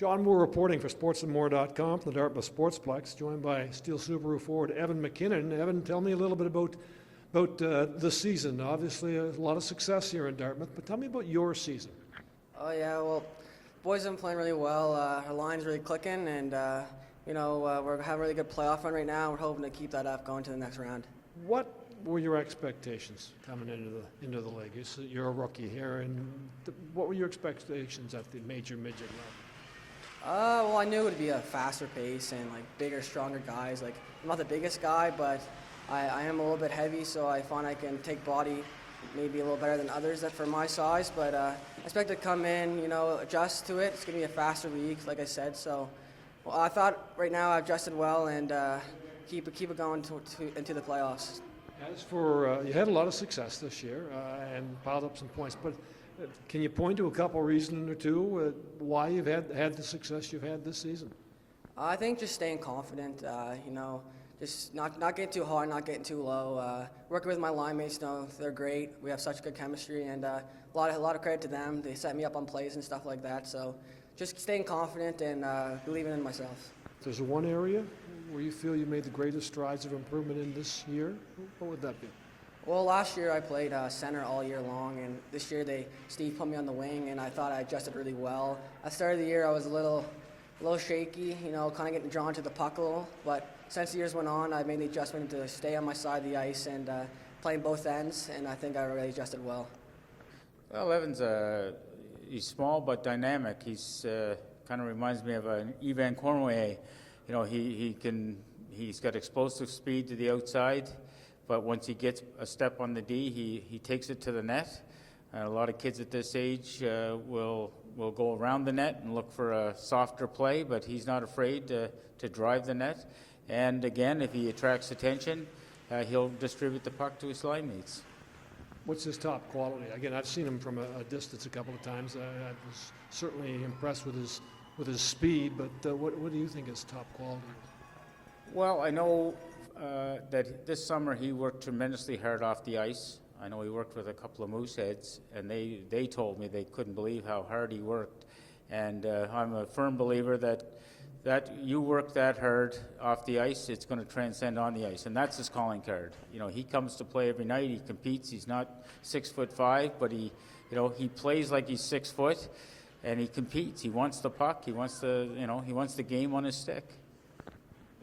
John Moore reporting for sportsandmore.com from the Dartmouth Sportsplex, joined by Steele Subaru forward Evan MacKinnon. Evan, tell me a little bit about the season. Obviously, a lot of success here in Dartmouth, but tell me about your season. Oh yeah, well, boys have been playing really well. Our line's really clicking, and we're having a really good playoff run right now. We're hoping to keep that up going to the next round. What were your expectations coming into the league? You're a rookie here, and what were your expectations at the major midget level? Well, I knew it would be a faster pace and like bigger, stronger guys. Like I'm not the biggest guy, but I am a little bit heavy, so I find I can take body maybe a little better than others that for my size. But I expect to come in, adjust to it. It's gonna be a faster league, like I said. So I thought right now I've adjusted well and keep it going into the playoffs. As for you had a lot of success this year and piled up some points, but can you point to a couple reasons or two why you've had the success you've had this season? I think just staying confident, just not getting too hard, not getting too low. Working with my line mates, they're great. We have such good chemistry, and a lot of credit to them. They set me up on plays and stuff like that. So just staying confident and believing in myself. There's one area where you feel you made the greatest strides of improvement in this year. What would that be? Well, last year I played center all year long, and this year Steve put me on the wing, and I thought I adjusted really well. At the start of the year I was a little shaky, kind of getting drawn to the puck a little, but since the years went on, I made the adjustment to stay on my side of the ice and playing both ends, and I think I really adjusted well. Well, Evan's he's small but dynamic. He's kind of reminds me of an Evan Cornway. He's got explosive speed to the outside, but once he gets a step on the D, he takes it to the net. A lot of kids at this age will go around the net and look for a softer play, but he's not afraid to drive the net. And again, if he attracts attention, he'll distribute the puck to his line mates. What's his top quality? Again, I've seen him from a distance a couple of times. I was certainly impressed with his speed, but what do you think his top quality is? Well, I know that this summer he worked tremendously hard off the ice. I know he worked with a couple of Mooseheads, and they told me they couldn't believe how hard he worked. And I'm a firm believer that you work that hard off the ice, it's going to transcend on the ice, and that's his calling card. He comes to play every night. He competes. He's not 6'5", but he plays like he's 6 foot, and he competes. He wants the puck. He wants the game on his stick.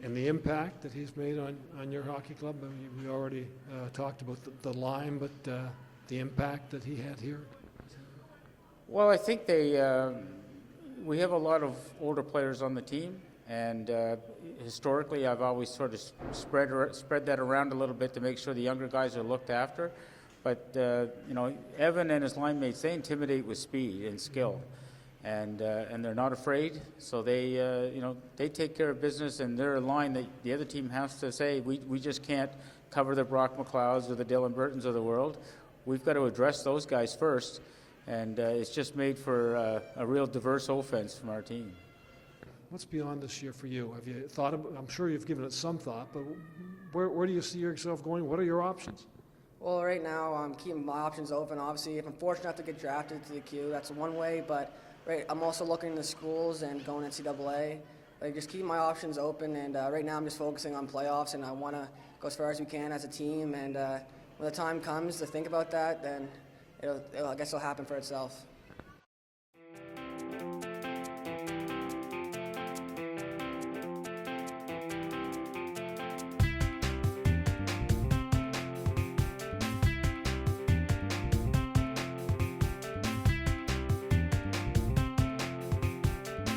And the impact that he's made on your hockey club, we already talked about the line, but the impact that he had here? Well, I think we have a lot of older players on the team, and historically I've always sort of spread that around a little bit to make sure the younger guys are looked after. But Evan and his line mates, they intimidate with speed and skill. And they're not afraid, so they take care of business, and they're a line that the other team has to say, we just can't cover the Brock McLeods or the Dylan Burtons of the world. We've got to address those guys first, and it's just made for a real diverse offense from our team. What's beyond this year for you? Have you thought about, I'm sure you've given it some thought, but where do you see yourself going? What are your options? Well, right now I'm keeping my options open. Obviously, if I'm fortunate enough to get drafted to the Q, that's one way, but I'm also looking into schools and going NCAA. Just keep my options open, and right now I'm just focusing on playoffs, and I want to go as far as we can as a team. And when the time comes to think about that, then I guess it'll happen for itself.